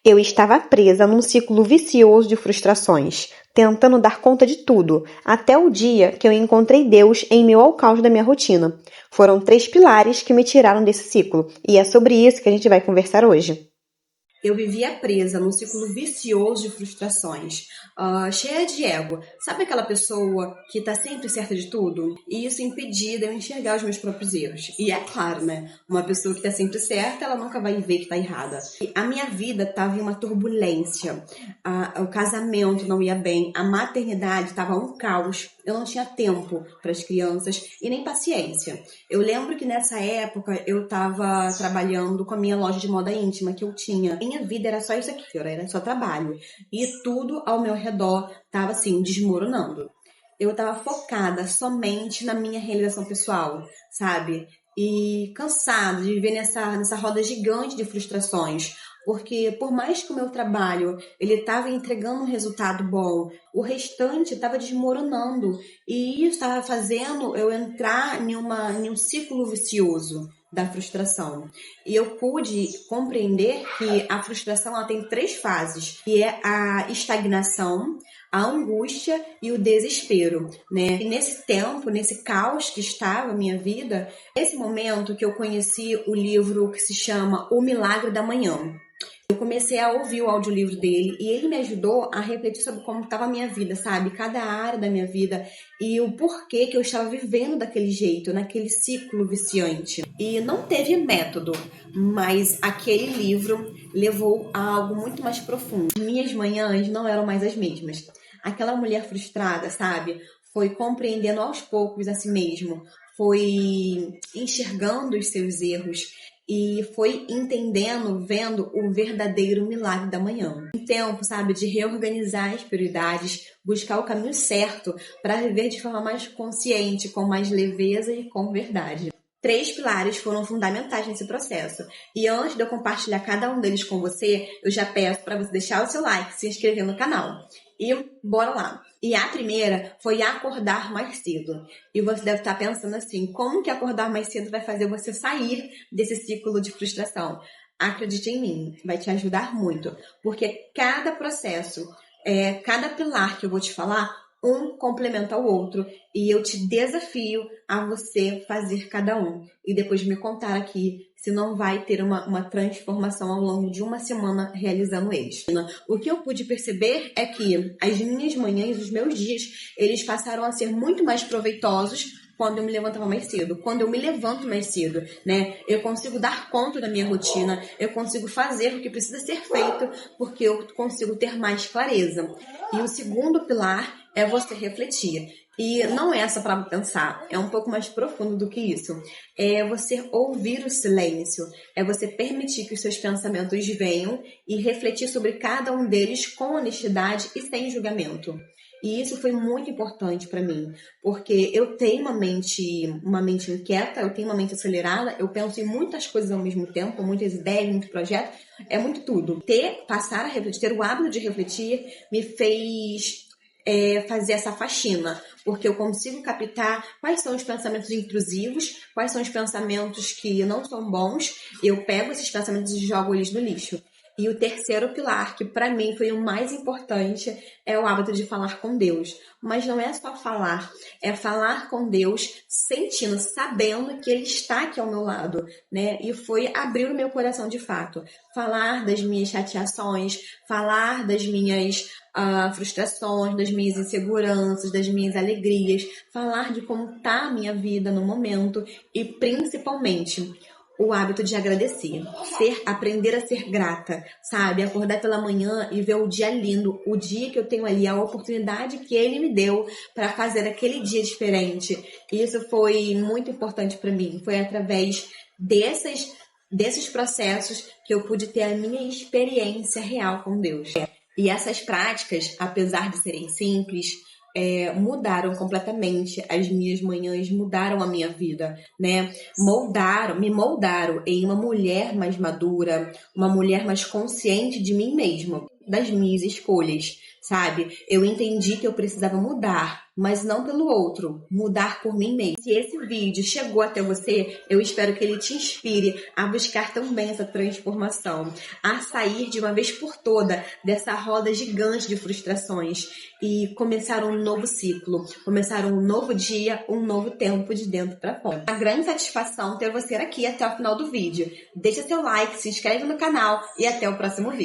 Eu estava presa num ciclo vicioso de frustrações, tentando dar conta de tudo, até o dia que eu encontrei Deus em meio ao caos da minha rotina. Foram 3 pilares que me tiraram desse ciclo, e é sobre isso que a gente vai conversar hoje. Eu vivia presa num ciclo vicioso de frustrações, cheia de ego. Sabe aquela pessoa que tá sempre certa de tudo? E isso impedia de eu enxergar os meus próprios erros. E é claro, né? Uma pessoa que tá sempre certa, ela nunca vai ver que tá errada. E a minha vida tava em uma turbulência. O casamento não ia bem, a maternidade tava um caos. Eu não tinha tempo para as crianças e nem paciência. Eu lembro que nessa época eu estava trabalhando com a minha loja de moda íntima que eu tinha. Minha vida era só isso aqui, era só trabalho. E tudo ao meu redor estava assim, desmoronando. Eu estava focada somente na minha realização pessoal, sabe? E cansada de viver nessa roda gigante de frustrações. Porque por mais que o meu trabalho ele estava entregando um resultado bom, o restante estava desmoronando. E isso estava fazendo eu entrar em um ciclo vicioso da frustração. E eu pude compreender que a frustração ela tem 3 fases, que é a estagnação, a angústia e o desespero, né? E nesse tempo, nesse caos que estava a minha vida, nesse momento que eu conheci o livro que se chama O Milagre da Manhã. Eu comecei a ouvir o audiolivro dele e ele me ajudou a refletir sobre como estava a minha vida, sabe? Cada área da minha vida e o porquê que eu estava vivendo daquele jeito, naquele ciclo viciante. E não teve método, mas aquele livro levou a algo muito mais profundo. Minhas manhãs não eram mais as mesmas. Aquela mulher frustrada, sabe? Foi compreendendo aos poucos a si mesmo, foi enxergando os seus erros e foi entendendo, vendo o verdadeiro milagre da manhã. Um tempo, sabe, de reorganizar as prioridades, buscar o caminho certo para viver de forma mais consciente, com mais leveza e com verdade. 3 pilares foram fundamentais nesse processo. E antes de eu compartilhar cada um deles com você, eu já peço para você deixar o seu like, se inscrever no canal. E bora lá. E a primeira foi acordar mais cedo. E você deve estar pensando assim, como que acordar mais cedo vai fazer você sair desse ciclo de frustração? Acredite em mim, vai te ajudar muito. Porque cada processo, cada pilar que eu vou te falar, um complementa o outro. E eu te desafio a você fazer cada um. E depois me contar aqui se não vai ter uma transformação ao longo de uma semana realizando eles. O que eu pude perceber é que as minhas manhãs, os meus dias, eles passaram a ser muito mais proveitosos quando eu me levantava mais cedo. Quando eu me levanto mais cedo, né? Eu consigo dar conta da minha rotina, eu consigo fazer o que precisa ser feito, porque eu consigo ter mais clareza. E o segundo pilar é você refletir. E não é só para pensar, é um pouco mais profundo do que isso. É você ouvir o silêncio, é você permitir que os seus pensamentos venham e refletir sobre cada um deles com honestidade e sem julgamento. E isso foi muito importante para mim, porque eu tenho uma mente inquieta, eu tenho uma mente acelerada, eu penso em muitas coisas ao mesmo tempo, muitas ideias, muitos projetos, é muito tudo. Passar a refletir, ter o hábito de refletir, me fez fazer essa faxina, porque eu consigo captar quais são os pensamentos intrusivos, quais são os pensamentos que não são bons, eu pego esses pensamentos e jogo eles no lixo. E o terceiro pilar, que para mim foi o mais importante, é o hábito de falar com Deus. Mas não é só falar, é falar com Deus sentindo, sabendo que Ele está aqui ao meu lado, né? E foi abrir o meu coração de fato. Falar das minhas chateações, falar das minhas frustrações, das minhas inseguranças, das minhas alegrias, falar de como está a minha vida no momento e principalmente o hábito de agradecer, aprender a ser grata, sabe? Acordar pela manhã e ver o dia lindo, o dia que eu tenho ali, a oportunidade que ele me deu para fazer aquele dia diferente. Isso foi muito importante para mim. Foi através desses processos que eu pude ter a minha experiência real com Deus. E essas práticas, apesar de serem simples, mudaram completamente as minhas manhãs, mudaram a minha vida, né? Me moldaram em uma mulher mais madura, uma mulher mais consciente de mim mesma. das minhas escolhas, sabe? Eu entendi que eu precisava mudar, mas não pelo outro, mudar por mim mesmo. Se esse vídeo chegou até você, eu espero que ele te inspire a buscar também essa transformação, a sair de uma vez por toda dessa roda gigante de frustrações e começar um novo ciclo, começar um novo dia, um novo tempo de dentro para fora. Uma grande satisfação ter você aqui até o final do vídeo. Deixa seu like, se inscreve no canal e até o próximo vídeo.